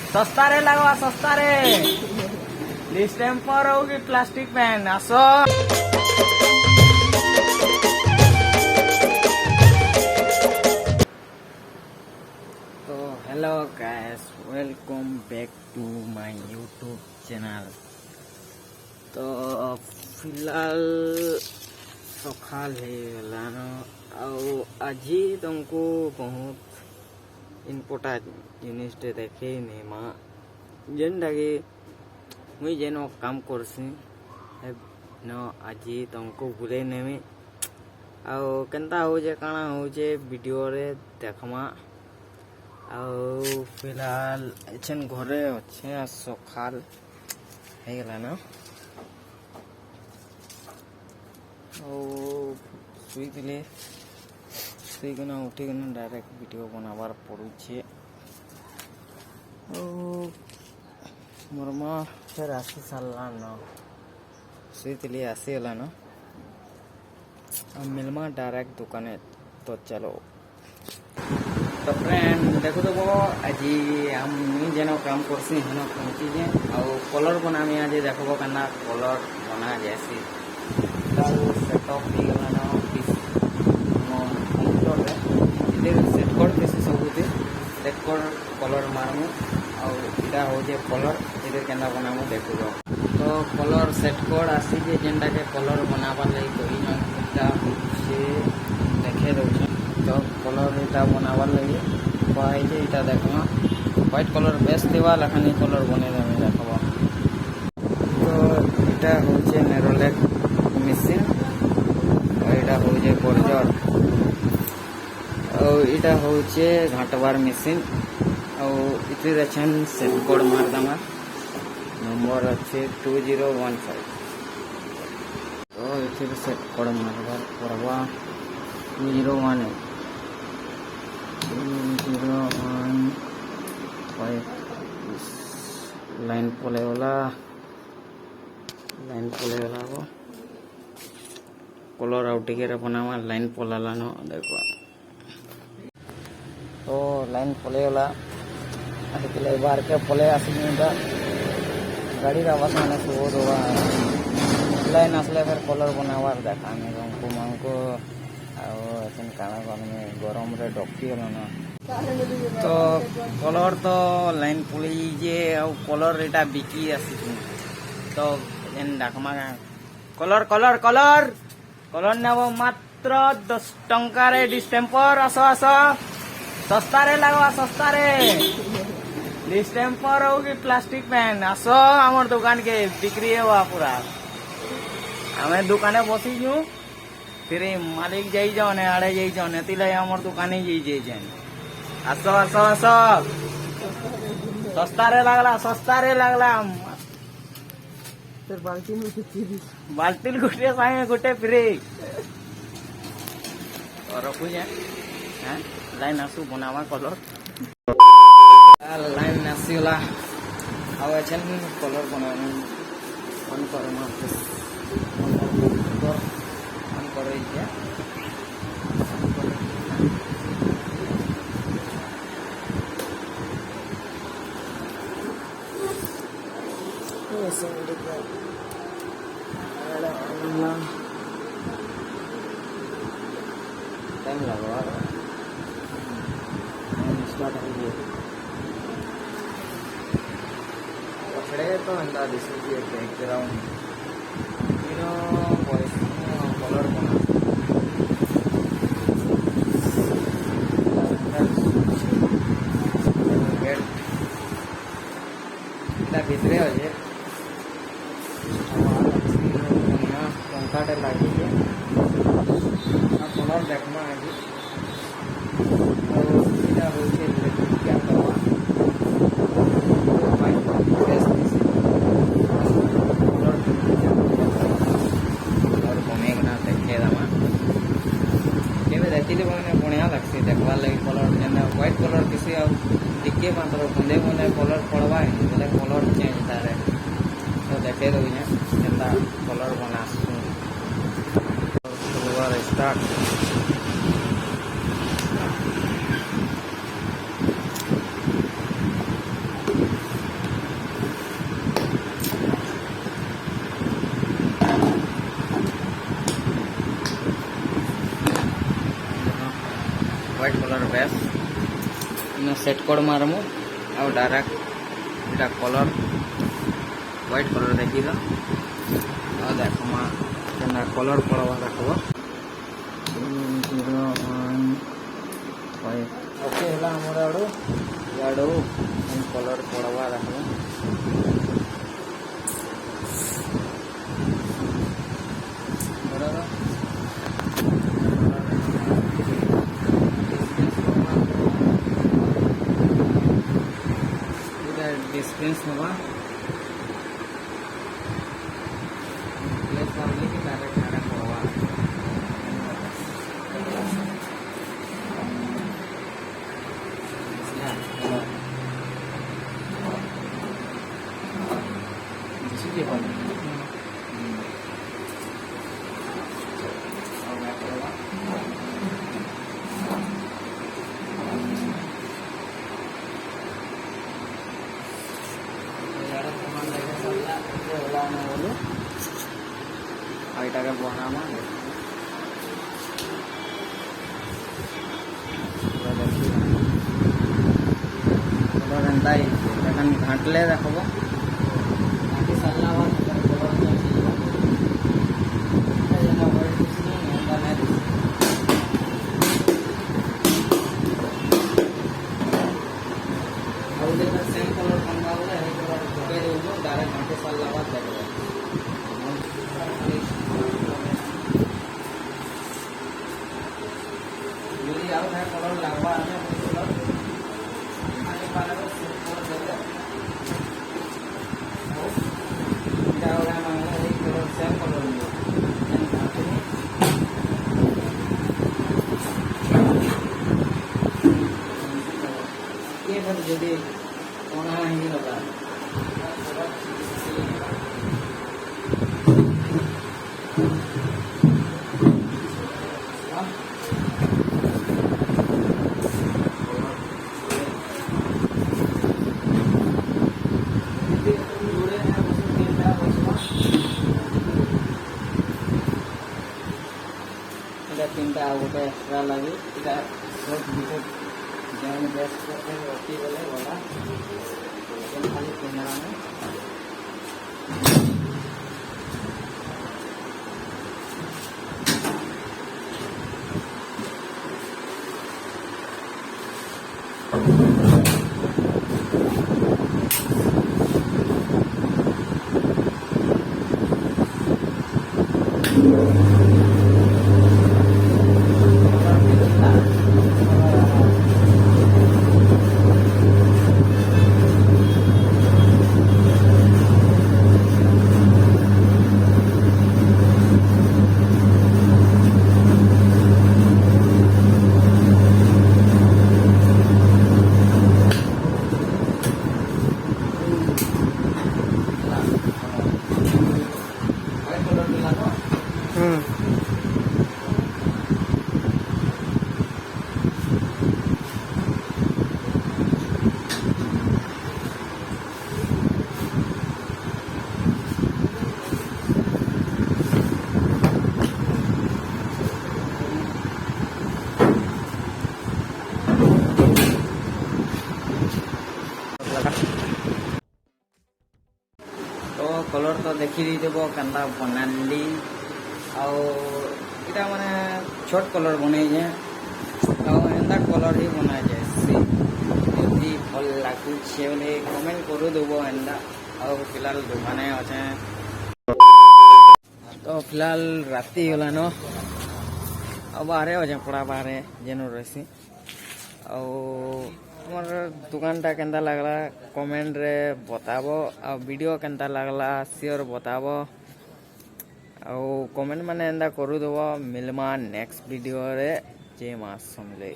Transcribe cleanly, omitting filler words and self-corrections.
सस्तारे लगवा सस्तारे डिस्टेम्पर होगी प्लास्टिक पेन आसो। तो hello guys, welcome back to my YouTube channel. तो फिलहाल सकाल आज तुमको बहुत इम्पोर्टेंट जिनिसटे देखे नेमा जेनटा कि मुई जेन काम करसी न आज तुमको बुले नेमी आउ केनता होजे काना होजे वीडियो रे देखमा। फिलहाल एछन घरे अच्छे सकाल है न शुईकिना उठिकिना डायरेक्ट वीडियो बनाबार पड़ुछे। मोर माँ फिर आसी सारा न शुईली आसीगला न मिलमा डायरेक्ट दुकाने। तो चलो तो फ्रेंड देखो तो आज हम जेन काम करसी हेन पहुँचीजे आउ कलर बनामी आज देखो कना कलर बना जैसी सेटअप होगला न कंप्यूटर सेट कर देसी सबुते सेट कर कलर मारमु आउटा हो कलर इधर के बनामु देखो। तो कलर सेट कर आसी जेनटा के कलर बनाबार लगी कही देखे दौचे। तो कलर इटा बनाबार लगी कहे इटा देखमा व्हाइट कलर बेस्ट देवा लखानी कलर बने देवे देखबा। तो इटा होचे नेरोलेक मेसिन और इटा होचे कर्जर और इटा होचे घाटबार मेसिन और इतिर अच्छन सेट कोड मार दमा नंबर अच्छे 2015। तो इतिर सेट कोड मारबार परवा 2018 लाइन पलेला वो कलर आउट के बनावा लाइन पलाला न देखो। तो लाइन पलेला आजकल बार के पले आसी गाड़ी आवाज मैंने शुभ दवा लाइन आसले फिर कलर बनावार देखा तुमको मामको काना गरम रे डकी गल ना। तो कलर तो लाइन पड़े कलर एटा बिकी आसी तो डाकमा कलर कलर कलर कलर नेब मात्र 10 टंकार डिस्टेम्पर आस आस सस्तारे लगवा सस्तारे डिस्टेम्पर होगी प्लास्टिक पेन आस आमर दुकान के बिक्री हुआ पूरा हमें दुकाने बसी जू फिर मालिक जाई जाओ ने आड़े जाई जाओ ने तिला आमर दुकाने जाई जाए आस आस आस सस्तारे लगला बाल्टी गोटे सागे गोटे फ्री रखुजे लाइन आसू बनावा कलर लाइन आसीगला आछन कलर बना ऑन करमा ऑन कर टाइम लगवा स्टार्ट हो गया पकड़े तो अंदा दिशे बैकग्राउंड वॉइस कलर बना भितरे अच्छे पंखाटे लगी कलर देखमा आज बढ़िया लगसी देखवार लगी कलर जेना व्हाइट कलर किसी टिके मात्र बुंदे बुंदे कलर पड़वा बोले कलर चेंज तारे तो देखे दो जेनता कलर बना स्टार्ट। सेट कोड मारमु और डायरेक्ट इटा कलर व्हाइट कलर देखी द और देखमा केना कलर पड़वा देखबो ओके होला हमर याडो कलर पड़वा देखबो डिस्टेंस होगा फैमिली की डायरेक्ट डायरेक्ट होगा এটাকে বনামা এখন ঘাঁটলে দেখব ঘাঁটি সারলা सेम कलर बनवा बोले ढुके देबो डायरेक्ट घाटी सारला बाद देखबो যদি আর है कलर লাগবা আছে कलर आगे वाला को सेट कर देबो এটা ওরা মানে এই कलर सेम कलर নিও এন্ড ঘাটি ये पर যদি कोना ही लगा तीनटा गोटे एक्स्ट्रा लगे सब भितर जैन बेस्ट करते रखी बोले बोला खाली कैमरा में तो कलर तो देखी देव केन्ता बनाली आटा माने छोट कलर बनईजे एंता कलर ही बना जाए यदि भल लगुचे बोले कमेंट कर देव एंता फिलहाल दुकाने अच्छे तो फिलहाल राति गला न बाहर अच्छे पड़ा बाहर जेन रही आमर दुकानटा केन्ता लगला कमेंट रे बताबो आ वीडियो केन्ता लगला शेयर बताबो आ कमेंट माने एंता करू देबो मिलमा नेक्स्ट वीडियो रे जय मां समले।